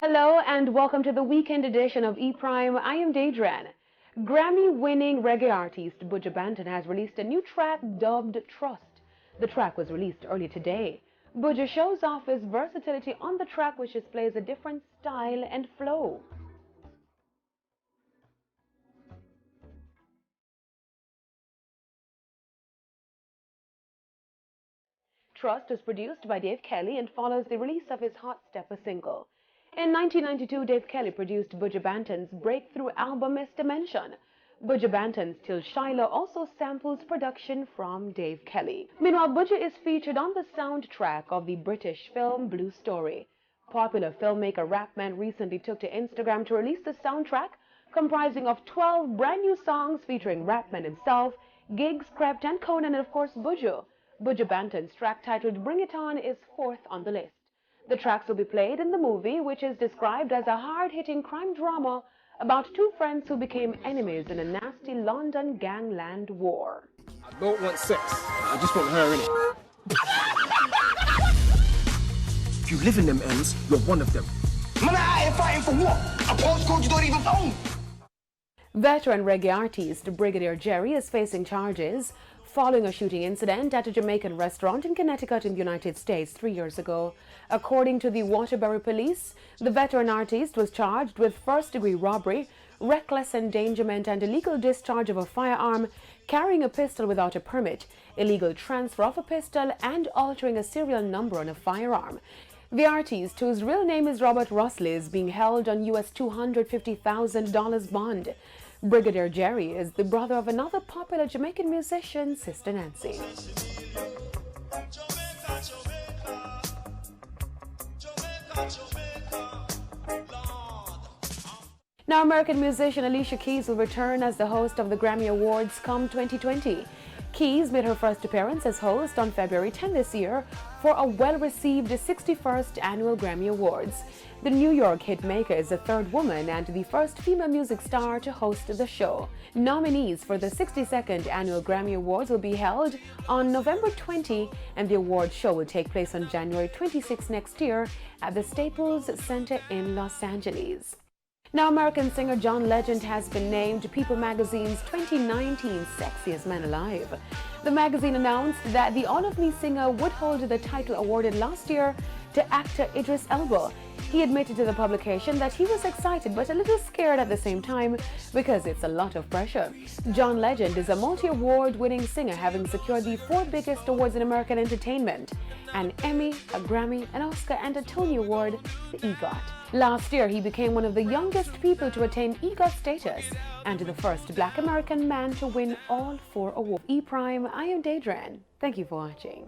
Hello and welcome to the weekend edition of E-Prime. I am Daedran. Grammy-winning reggae artist Buju Banton has released a new track dubbed Trust. The track was released early today. Buju shows off his versatility on the track, which displays a different style and flow. Trust was produced by Dave Kelly and follows the release of his Hot Stepper single. In 1992, Dave Kelly produced Buju Banton's breakthrough album Miss Dimension. Buju Banton's Till Shiloh also samples production from Dave Kelly. Meanwhile, Buju is featured on the soundtrack of the British film Blue Story. Popular filmmaker Rapman recently took to Instagram to release the soundtrack, comprising of 12 brand new songs featuring Rapman himself, Giggs, Krept, and Conan, and of course Buju. Buju Banton's track titled Bring It On is fourth on the list. The tracks will be played in the movie, which is described as a hard-hitting crime drama about two friends who became enemies in a nasty London gangland war. I don't want sex. I just want her in it. If you live in them ends, you're one of them. Man, I ain't fighting for what? A postcode you don't even own. Veteran reggae artist Brigadier Jerry is facing charges following a shooting incident at a Jamaican restaurant in Connecticut in the United States 3 years ago. According to the Waterbury police, the veteran artist was charged with first-degree robbery, reckless endangerment and illegal discharge of a firearm, carrying a pistol without a permit, illegal transfer of a pistol, and altering a serial number on a firearm. The artist, whose real name is Robert Rusley, is being held on US $250,000 bond. Brigadier Jerry is the brother of another popular Jamaican musician, Sister Nancy. Now, American musician Alicia Keys will return as the host of the Grammy Awards come 2020. Keys made her first appearance as host on February 10 this year for a well-received 61st Annual Grammy Awards. The New York hitmaker is the third woman and the first female music star to host the show. Nominees for the 62nd Annual Grammy Awards will be held on November 20, and the award show will take place on January 26 next year at the Staples Center in Los Angeles. Now, American singer John Legend has been named People magazine's 2019 Sexiest Man Alive. The magazine announced that the All of Me singer would hold the title awarded last year to actor Idris Elba. He admitted to the publication that he was excited but a little scared at the same time because it's a lot of pressure. John Legend is a multi-award winning singer, having secured the 4 biggest awards in American entertainment: an Emmy, a Grammy, an Oscar, and a Tony Award, the EGOT. Last year, he became one of the youngest people to attain EGOT status and the first Black American man to win all 4 awards. E-Prime, I am Daedran. Thank you for watching.